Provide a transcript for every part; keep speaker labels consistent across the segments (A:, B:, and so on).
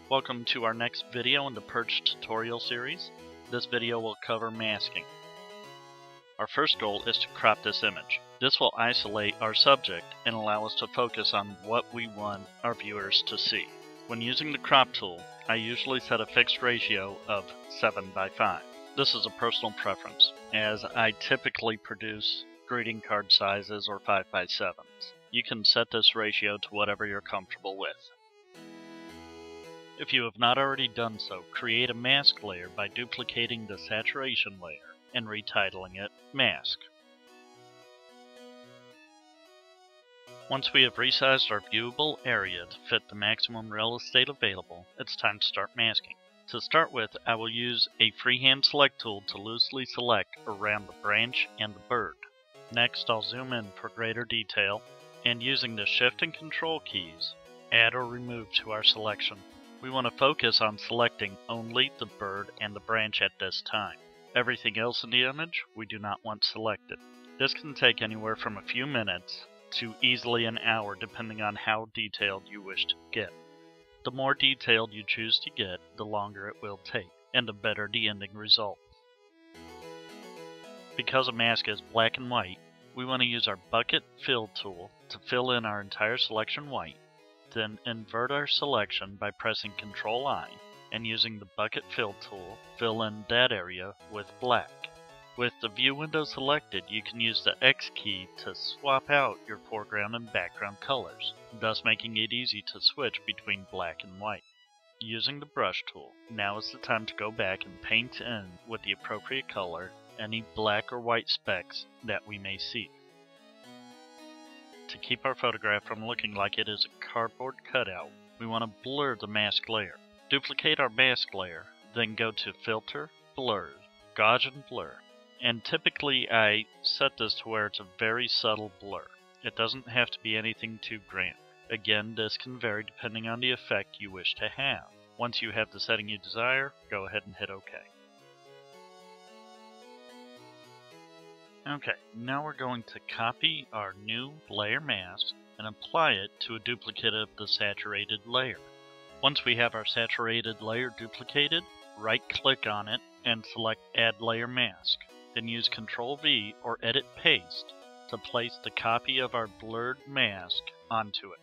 A: Welcome to our next video in the Perched tutorial series. This video will cover masking. Our first goal is to crop this image. This will isolate our subject and allow us to focus on what we want our viewers to see. When using the crop tool, I usually set a fixed ratio of 7:5. This is a personal preference, as I typically produce greeting card sizes or 5:7s. You can set this ratio to whatever you're comfortable with. If you have not already done so, create a mask layer by duplicating the saturation layer and retitling it Mask. Once we have resized our viewable area to fit the maximum real estate available, it's time to start masking. To start with, I will use a freehand select tool to loosely select around the branch and the bird. Next, I'll zoom in for greater detail, and using the Shift and Control keys, add or remove to our selection. We want to focus on selecting only the bird and the branch at this time. Everything else in the image we do not want selected. This can take anywhere from a few minutes to easily an hour depending on how detailed you wish to get. The more detailed you choose to get, the longer it will take, and the better the ending result. Because a mask is black and white, we want to use our Bucket Fill tool to fill in our entire selection white. Then invert our selection by pressing Ctrl-I and using the Bucket Fill tool, fill in that area with black. With the view window selected, you can use the X key to swap out your foreground and background colors, thus making it easy to switch between black and white. Using the Brush tool, now is the time to go back and paint in with the appropriate color any black or white specks that we may see. To keep our photograph from looking like it is a cardboard cutout, we want to blur the mask layer. Duplicate our mask layer, then go to Filter, Blur, Gaussian Blur, and typically I set this to where it's a very subtle blur. It doesn't have to be anything too grand. Again, this can vary depending on the effect you wish to have. Once you have the setting you desire, go ahead and hit OK. Okay, now we're going to copy our new layer mask and apply it to a duplicate of the saturated layer. Once we have our saturated layer duplicated, right-click on it and select Add Layer Mask. Then use Ctrl-V or Edit Paste to place the copy of our blurred mask onto it.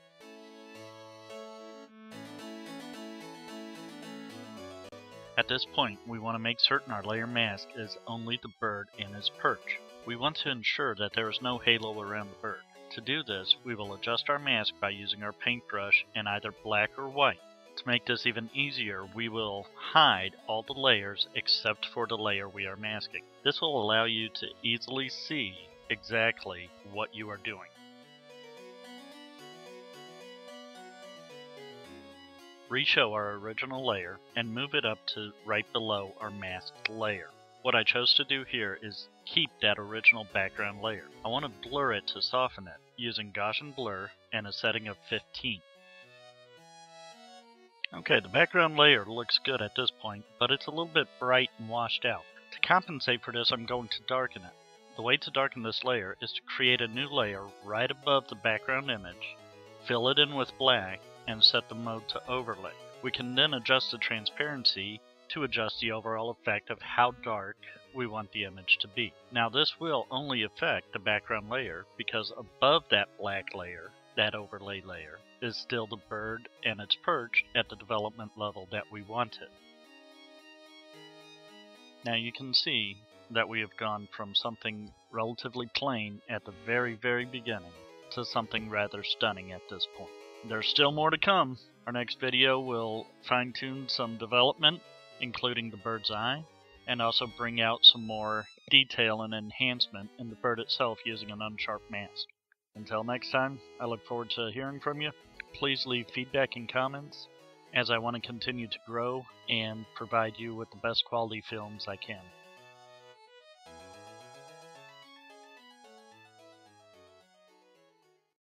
A: At this point, we want to make certain our layer mask is only the bird and its perch. We want to ensure that there is no halo around the bird. To do this, we will adjust our mask by using our paintbrush in either black or white. To make this even easier, we will hide all the layers except for the layer we are masking. This will allow you to easily see exactly what you are doing. Reshow our original layer and move it up to right below our masked layer. What I chose to do here is keep that original background layer. I want to blur it to soften it, using Gaussian Blur and a setting of 15. Okay, the background layer looks good at this point, but it's a little bit bright and washed out. To compensate for this, I'm going to darken it. The way to darken this layer is to create a new layer right above the background image, fill it in with black, and set the mode to overlay. We can then adjust the transparency to adjust the overall effect of how dark we want the image to be. Now this will only affect the background layer because above that black layer, that overlay layer, is still the bird and its perch at the development level that we wanted. Now you can see that we have gone from something relatively plain at the very beginning to something rather stunning at this point. There's still more to come. Our next video will fine-tune some development, including the bird's eye, and also bring out some more detail and enhancement in the bird itself using an unsharp mask. Until next time, I look forward to hearing from you. Please leave feedback and comments, as I want to continue to grow and provide you with the best quality films I can.